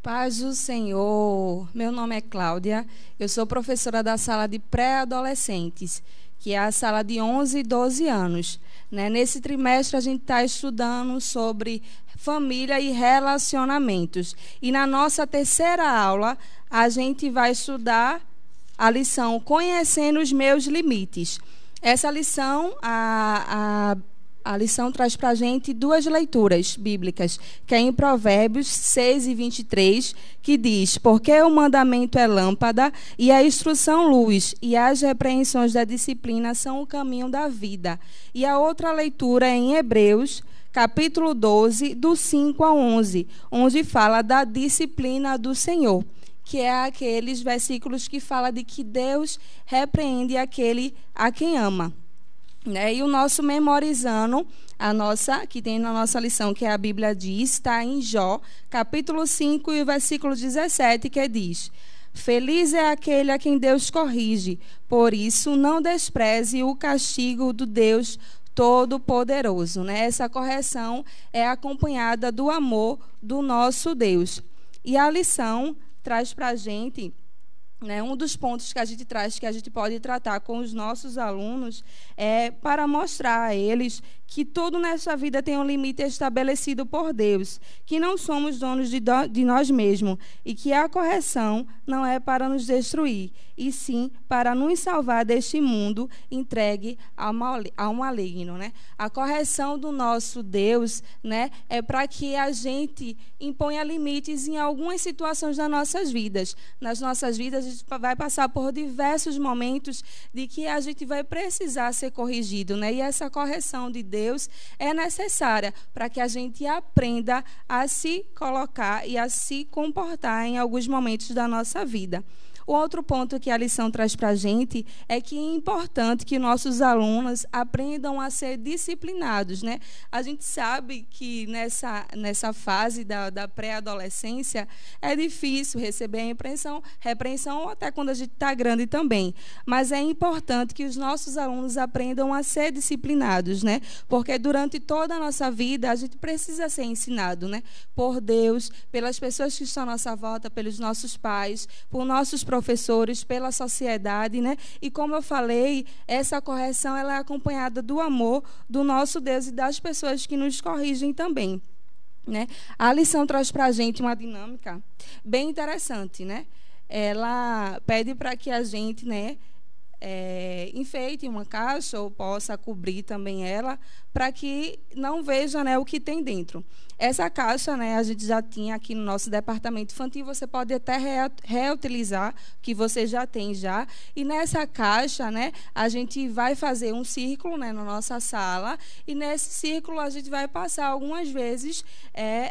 Paz do Senhor, meu nome é Cláudia, eu sou professora da sala de pré-adolescentes, que é a sala de 11 e 12 anos. Nesse trimestre a gente está estudando sobre família e relacionamentos. E na nossa terceira aula a gente vai estudar a lição Conhecendo os Meus Limites. Essa lição, a lição traz para a gente duas leituras bíblicas, que é em Provérbios 6 e 23, que diz: porque o mandamento é lâmpada e a instrução luz, e as repreensões da disciplina são o caminho da vida. E a outra leitura é em Hebreus, capítulo 12, do 5 ao 11, onde fala da disciplina do Senhor, que é aqueles versículos que fala de que Deus repreende aquele a quem ama. E o nosso memorizando, que tem na nossa lição, que a Bíblia diz, está em Jó, capítulo 5 e o versículo 17, que diz: feliz é aquele a quem Deus corrige, por isso não despreze o castigo do Deus Todo-Poderoso. Essa correção é acompanhada do amor do nosso Deus. E a lição traz para a gente, um dos pontos que a gente traz, que a gente pode tratar com os nossos alunos, é para mostrar a eles que tudo nessa vida tem um limite estabelecido por Deus, que não somos donos de nós mesmos e que a correção não é para nos destruir, e sim para nos salvar deste mundo entregue ao maligno. A correção do nosso Deus, é para que a gente imponha limites em algumas situações das nossas vidas. Nas nossas vidas, a gente vai passar por diversos momentos de que a gente vai precisar ser corrigido, e essa correção de Deus é necessária para que a gente aprenda a se colocar e a se comportar em alguns momentos da nossa vida. O outro ponto que a lição traz para a gente é que é importante que nossos alunos aprendam a ser disciplinados. A gente sabe que nessa fase da pré-adolescência é difícil receber a repreensão ou até quando a gente está grande também. Mas é importante que os nossos alunos aprendam a ser disciplinados, porque durante toda a nossa vida a gente precisa ser ensinado, por Deus, pelas pessoas que estão à nossa volta, pelos nossos pais, por nossos professores, pela sociedade, E como eu falei, essa correção ela é acompanhada do amor do nosso Deus e das pessoas que nos corrigem também, A lição traz para a gente uma dinâmica bem interessante, Ela pede para que a gente, enfeite uma caixa ou possa cobrir também ela, para que não veja, o que tem dentro. Essa caixa, a gente já tinha aqui no nosso departamento infantil, você pode até reutilizar, que você já tem já. E nessa caixa, a gente vai fazer um círculo, na nossa sala, e nesse círculo a gente vai passar algumas vezes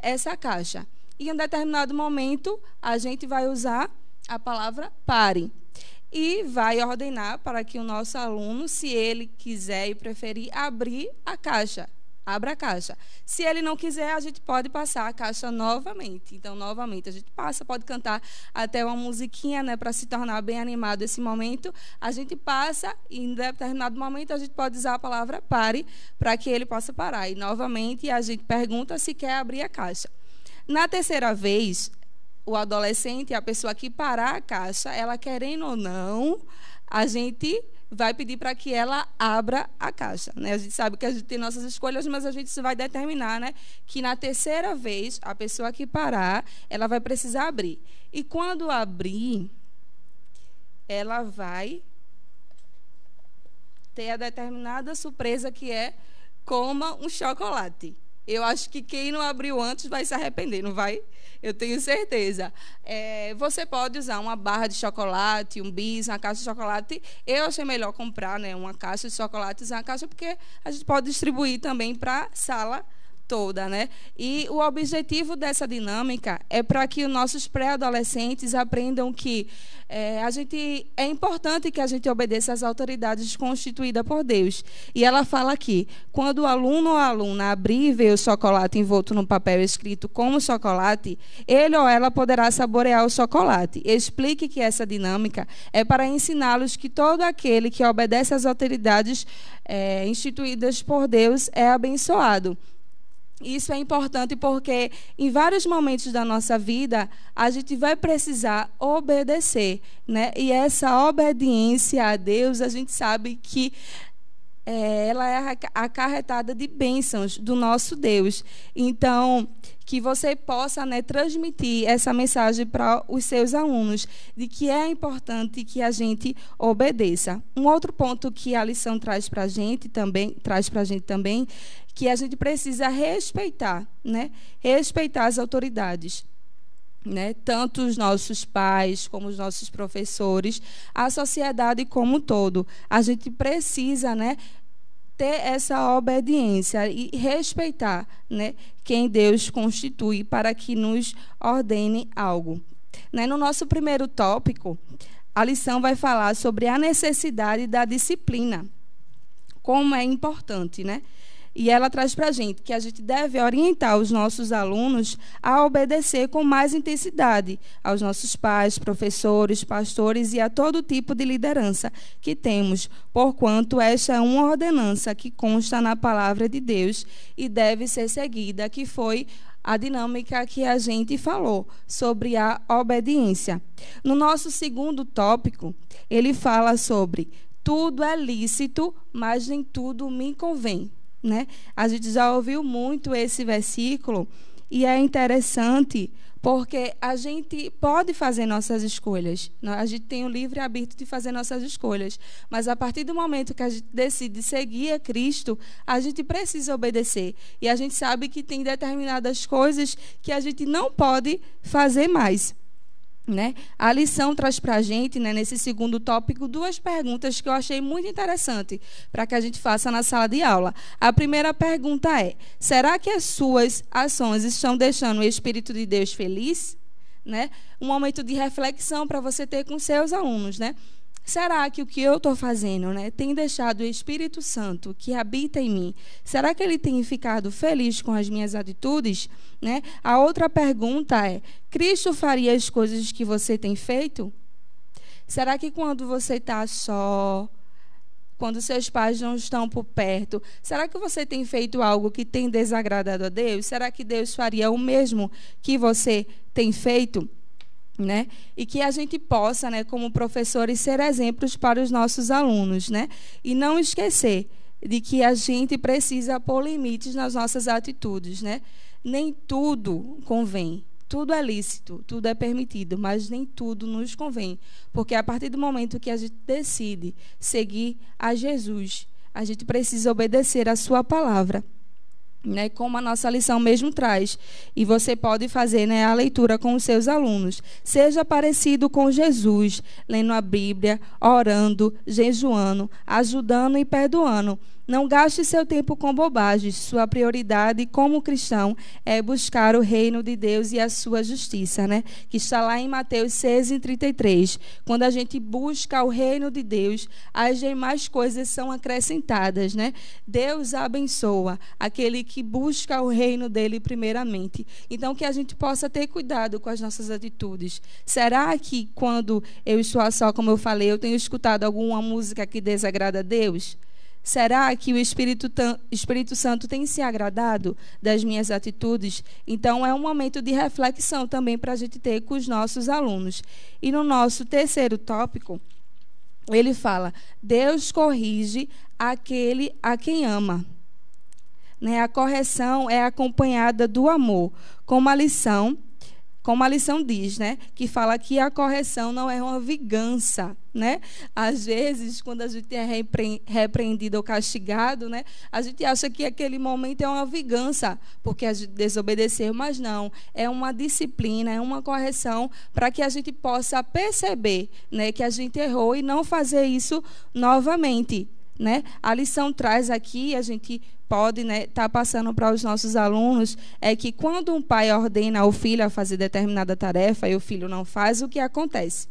essa caixa. E em um determinado momento, a gente vai usar a palavra pare. E vai ordenar para que o nosso aluno, se ele quiser e preferir, abrir a caixa. Abra a caixa. Se ele não quiser, a gente pode passar a caixa novamente. Então, novamente, a gente passa, pode cantar até uma musiquinha, para se tornar bem animado esse momento. A gente passa e, em determinado momento, a gente pode usar a palavra pare para que ele possa parar. E, novamente, a gente pergunta se quer abrir a caixa. Na terceira vez, o adolescente, a pessoa que parar a caixa, ela querendo ou não, a gente vai pedir para que ela abra a caixa. A gente sabe que a gente tem nossas escolhas, mas a gente vai determinar, que na terceira vez, a pessoa que parar, ela vai precisar abrir. E quando abrir, ela vai ter a determinada surpresa que é coma um chocolate. Eu acho que quem não abriu antes vai se arrepender, não vai? Eu tenho certeza. Você pode usar uma barra de chocolate, um bis, uma caixa de chocolate. Eu achei melhor comprar, uma caixa de chocolates, uma caixa, porque a gente pode distribuir também para a sala toda, E o objetivo dessa dinâmica é para que os nossos pré-adolescentes aprendam que é importante que a gente obedeça às autoridades constituídas por Deus. E ela fala aqui: quando o aluno ou a aluna abrir e ver o chocolate envolto num papel escrito como chocolate, ele ou ela poderá saborear o chocolate. Explique que essa dinâmica é para ensiná-los que todo aquele que obedece às autoridades instituídas por Deus é abençoado. Isso é importante porque em vários momentos da nossa vida a gente vai precisar obedecer, né? E essa obediência a Deus, a gente sabe que ela é acarretada de bênçãos do nosso Deus. Então, que você possa, né, transmitir essa mensagem para os seus alunos, de que é importante que a gente obedeça. Um outro ponto que a lição traz para a gente também, que a gente precisa respeitar, né? Respeitar as autoridades. Né? Tanto os nossos pais, como os nossos professores, a sociedade como um todo. A gente precisa, né, ter essa obediência e respeitar, né, quem Deus constitui para que nos ordene algo. Né? No nosso primeiro tópico, a lição vai falar sobre a necessidade da disciplina, como é importante, né? E ela traz para a gente que a gente deve orientar os nossos alunos a obedecer com mais intensidade aos nossos pais, professores, pastores e a todo tipo de liderança que temos, porquanto esta é uma ordenança que consta na palavra de Deus e deve ser seguida, que foi a dinâmica que a gente falou sobre a obediência. No nosso segundo tópico, ele fala sobre tudo é lícito, mas nem tudo me convém. Né? A gente já ouviu muito esse versículo e é interessante porque a gente pode fazer nossas escolhas. A gente tem o livre-arbítrio de fazer nossas escolhas. Mas a partir do momento que a gente decide seguir a Cristo, a gente precisa obedecer. E a gente sabe que tem determinadas coisas que a gente não pode fazer mais. Né? A lição traz para a gente, né, nesse segundo tópico, duas perguntas que eu achei muito interessante para que a gente faça na sala de aula. A primeira pergunta é: será que as suas ações estão deixando o Espírito de Deus feliz? Né? Um momento de reflexão para você ter com seus alunos, né? Será que o que eu estou fazendo, né, tem deixado o Espírito Santo que habita em mim? Será que ele tem ficado feliz com as minhas atitudes? Né? A outra pergunta é: Cristo faria as coisas que você tem feito? Será que quando você está só, quando seus pais não estão por perto, será que você tem feito algo que tem desagradado a Deus? Será que Deus faria o mesmo que você tem feito? Né? E que a gente possa, né, como professores, ser exemplos para os nossos alunos, né? E não esquecer de que a gente precisa pôr limites nas nossas atitudes, né? Nem tudo convém, tudo é lícito, tudo é permitido, mas nem tudo nos convém, porque a partir do momento que a gente decide seguir a Jesus, a gente precisa obedecer a sua palavra. Né, como a nossa lição mesmo traz. E você pode fazer, né, a leitura com os seus alunos. Seja parecido com Jesus, lendo a Bíblia, orando, jejuando, ajudando e perdoando. Não gaste seu tempo com bobagens. Sua prioridade como cristão é buscar o reino de Deus e a sua justiça, né? Que está lá em Mateus 6:33. Quando a gente busca o reino de Deus, as demais coisas são acrescentadas, né? Deus abençoa aquele que busca o reino dele primeiramente. Então, que a gente possa ter cuidado com as nossas atitudes. Será que quando eu estou a só, como eu falei, eu tenho escutado alguma música que desagrada a Deus? Será que o Espírito Santo tem se agradado das minhas atitudes? Então, é um momento de reflexão também para a gente ter com os nossos alunos. E no nosso terceiro tópico, ele fala: Deus corrige aquele a quem ama. Né? A correção é acompanhada do amor, como a lição diz, né? Que fala que a correção não é uma vingança, né? Às vezes, quando a gente é repreendido ou castigado, né, a gente acha que aquele momento é uma vingança, porque a gente desobedeceu, mas não. É uma disciplina, é uma correção para que a gente possa perceber, né, que a gente errou e não fazer isso novamente. Né? A lição traz aqui, a gente pode, né, tá passando para os nossos alunos, é que quando um pai ordena ao filho a fazer determinada tarefa e o filho não faz, o que acontece?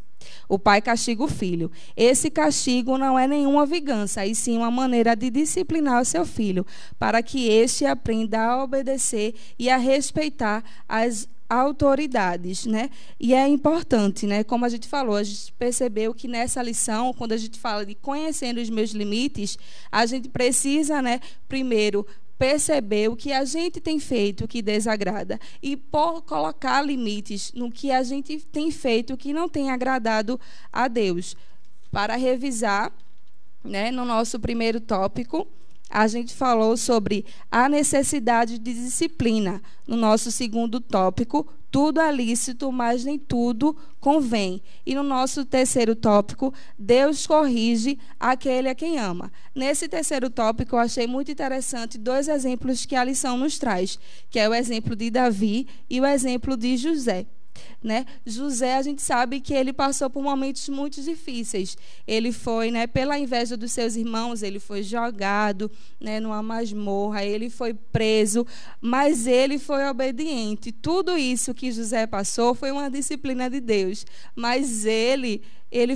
O pai castiga o filho. Esse castigo não é nenhuma vingança, e sim uma maneira de disciplinar o seu filho, para que este aprenda a obedecer e a respeitar as autoridades, né? E é importante, né? Como a gente falou, a gente percebeu que nessa lição, quando a gente fala de conhecendo os meus limites, a gente precisa, né, primeiro perceber o que a gente tem feito que desagrada e colocar limites no que a gente tem feito que não tem agradado a Deus. Para revisar, né, no nosso primeiro tópico, a gente falou sobre a necessidade de disciplina. No nosso segundo tópico, tudo é lícito, mas nem tudo convém. E no nosso terceiro tópico, Deus corrige aquele a quem ama. Nesse terceiro tópico, eu achei muito interessante 2 exemplos que a lição nos traz, que é o exemplo de Davi e o exemplo de José. Né? José, a gente sabe que ele passou por momentos muito difíceis. Ele foi, né, pela inveja dos seus irmãos, ele foi jogado, né, numa masmorra, ele foi preso, mas ele foi obediente. Tudo isso que José passou foi uma disciplina de Deus, mas ele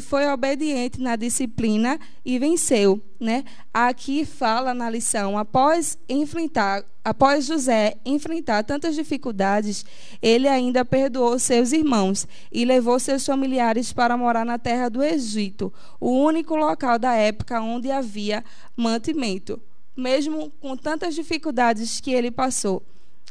foi obediente na disciplina e venceu, né? Aqui fala na lição, após José enfrentar tantas dificuldades, ele ainda perdoou seus irmãos e levou seus familiares para morar na terra do Egito, o único local da época onde havia mantimento. Mesmo com tantas dificuldades que ele passou,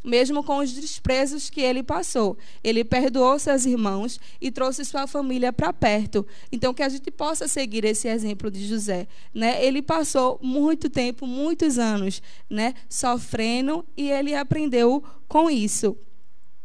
mesmo com os desprezos que ele passou, ele perdoou seus irmãos e trouxe sua família para perto. Então, que a gente possa seguir esse exemplo de José, né? Ele passou muito tempo, muitos anos, né, sofrendo, e ele aprendeu com isso.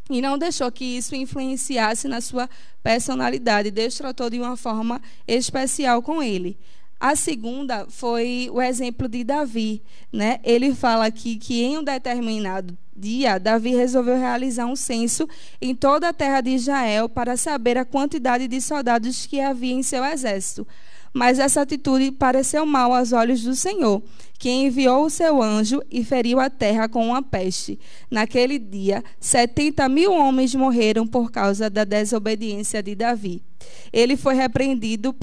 E não deixou que isso influenciasse na sua personalidade. Deus tratou de uma forma especial com ele. A segunda foi o exemplo de Davi, né? Ele fala aqui que em um determinado dia, Davi resolveu realizar um censo em toda a terra de Israel para saber a quantidade de soldados que havia em seu exército. Mas essa atitude pareceu mal aos olhos do Senhor, que enviou o seu anjo e feriu a terra com uma peste. Naquele dia, 70.000 homens morreram por causa da desobediência de Davi. Ele foi repreendido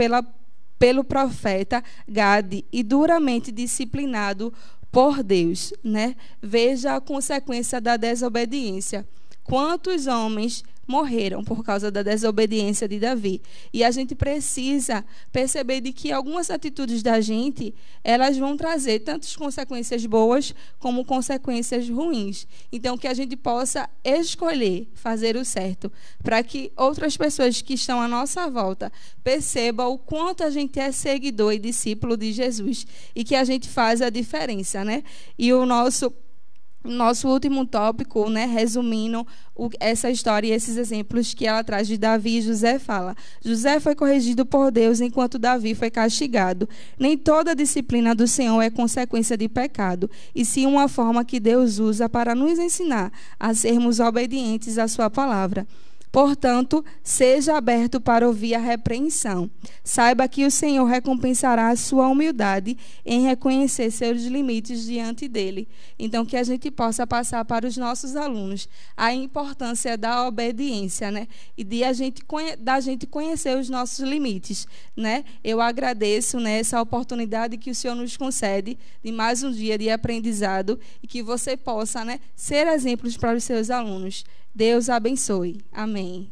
pelo profeta Gade e duramente disciplinado por Deus, né? Veja a consequência da desobediência. Quantos homens morreram por causa da desobediência de Davi? E a gente precisa perceber de que algumas atitudes da gente, elas vão trazer tantas consequências boas como consequências ruins. Então, que a gente possa escolher fazer o certo, para que outras pessoas que estão à nossa volta percebam o quanto a gente é seguidor e discípulo de Jesus e que a gente faz a diferença, né? E o nosso último tópico, né, resumindo essa história e esses exemplos que ela traz de Davi e José, fala: José foi corrigido por Deus enquanto Davi foi castigado. Nem toda disciplina do Senhor é consequência de pecado, e sim uma forma que Deus usa para nos ensinar a sermos obedientes à sua palavra. Portanto, seja aberto para ouvir a repreensão. Saiba que o Senhor recompensará a sua humildade em reconhecer seus limites diante dele. Então, que a gente possa passar para os nossos alunos a importância da obediência, né? E da gente conhecer os nossos limites, né? Eu agradeço, né, essa oportunidade que o Senhor nos concede de mais um dia de aprendizado e que você possa, né, ser exemplos para os seus alunos. Deus abençoe. Amém.